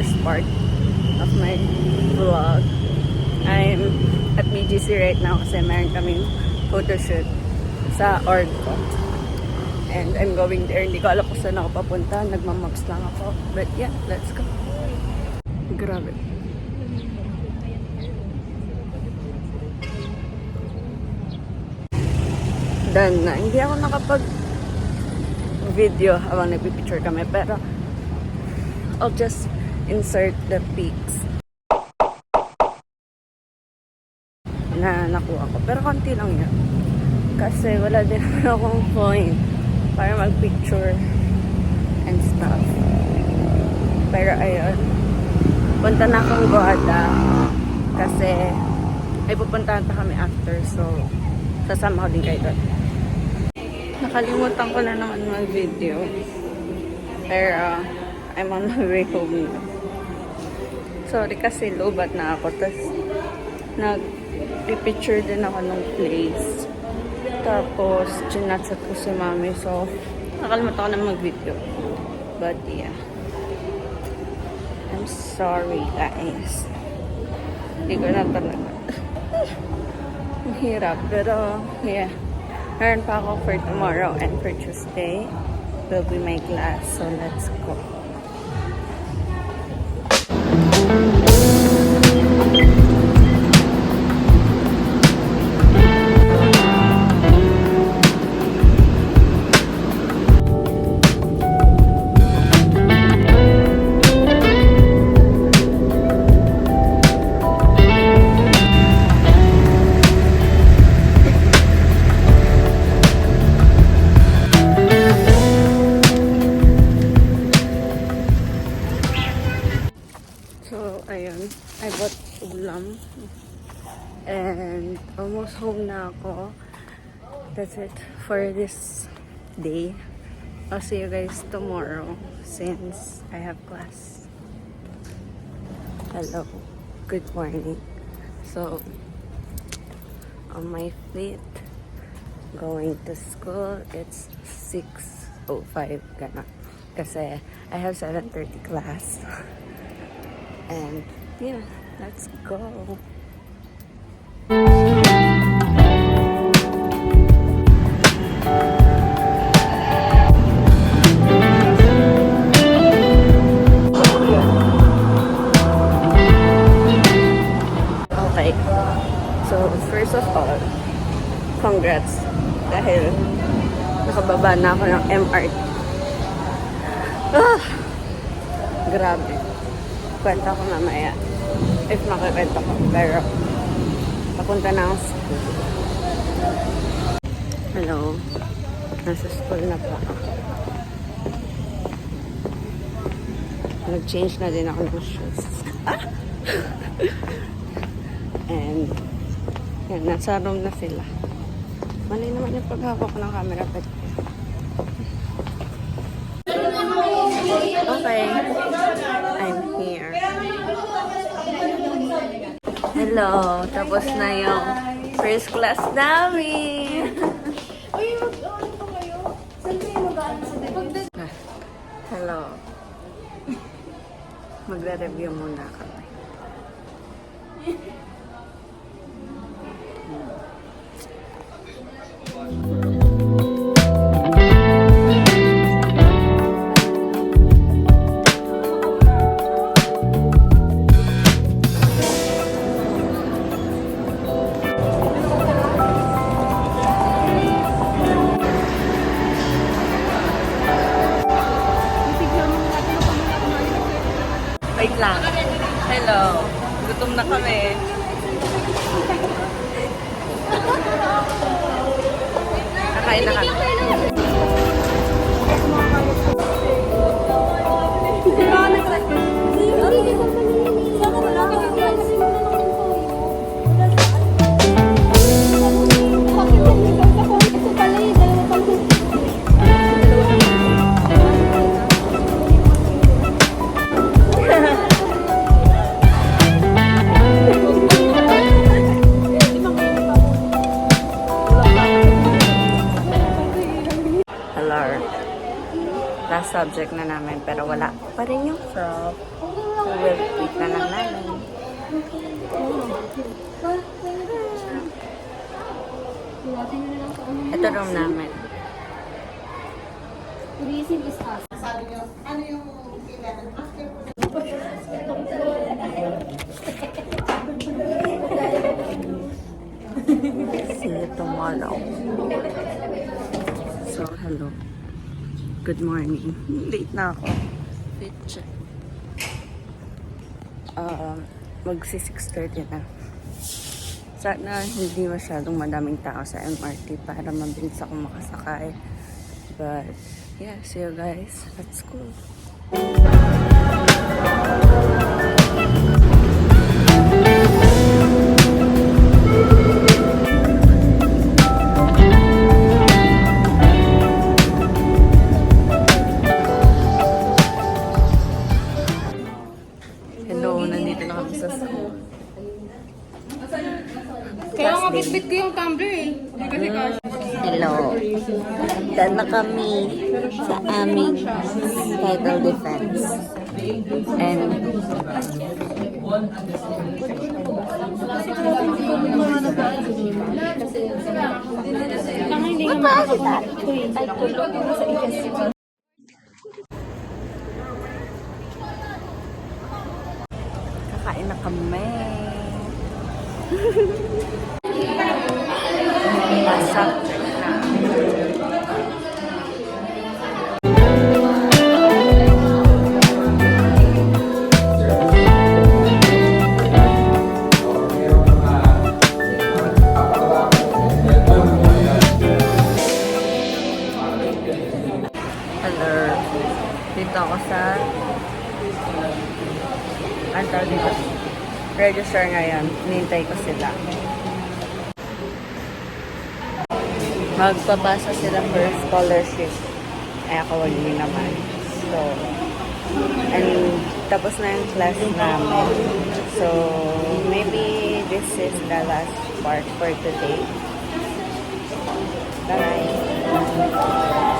this part of my vlog. I'm at BGC right now kasi meron kaming photoshoot sa org ko. And I'm going there. Hindi ko alam kung saan ako papunta. Nagmamaps lang ako. But yeah, let's go. Grabe. Done na. Hindi ako nakapag-video habang nagpipicture kami. Pero I'll just insert the pics na nakuha ko. Pero konti lang yan. Kasi wala din akong point para mag-picture and stuff. Pero ayun. Punta na akong Goada. Kasi ay pupuntahan pa kami after. So, sasama ko din kayo doon. Nakalimutan ko na naman mag-video. Pero, I'm on my way home na. Sorry kasi lobat na ako. Tapos, nag-picture din ako ng place. Tapos, chinachat ko si mami. So, nakalimutan ko na mag-video. But, yeah. I'm sorry, guys. Hindi ko na talaga. Ang hirap. Pero, yeah. Meron pa ako for tomorrow and for Tuesday. Will be my class. So, let's go. Ayun, I bought ulam and almost home na ako. That's it for this day. I'll see you guys tomorrow since I have class. Hello, good morning. So, on my feet, going to school. It's 6:05 gana. Kasi I have 7:30 class. And yeah, let's go. Okay. So, first of all, congrats. Dahil nakababa na ako ng MRT. Grabe. Kwenta ko mamaya. If makakwenta ko. Pero, papunta na ang school. Hello. Nasa school na po ako. Nag-change na din ako ng shoes. And, yan, nasa room na sila. Mali naman yung paghawak ko ng camera. Okay. I'm here. Hello. Tapos na yung first class namin. Hello. Magre-review muna kami. Wait lang. Hello. Gutom na kami. Nakain na kami. Last subject na namin pero wala pa rin yung prop. will wait na lang namin. Ito room namin. Tourism is us. See you tomorrow. So, hello. Good morning. Late na ako. Fit check. Magsi 6:30 na. Sana hindi masyadong madaming tao sa MRT para mabilis ako makasakay. But, yeah, see you guys at school. Hello, nandito na kami sa school. Kaya nga bitbit ko yung tumbler eh. Hindi kasi cash. Hello. Daan na kami sa aming title defense. And Tama hindi nga makakapag-uwi. Ay, tulog yung sa ikas. kakain na kami. Masak na. Hello. Dito ako sa antaw dito. Register ngayon. Nintay ko sila. Magpapasa sila for scholarship. Ay ako wali naman. So, and tapos na yung class namin. So, maybe this is the last part for today. Bye!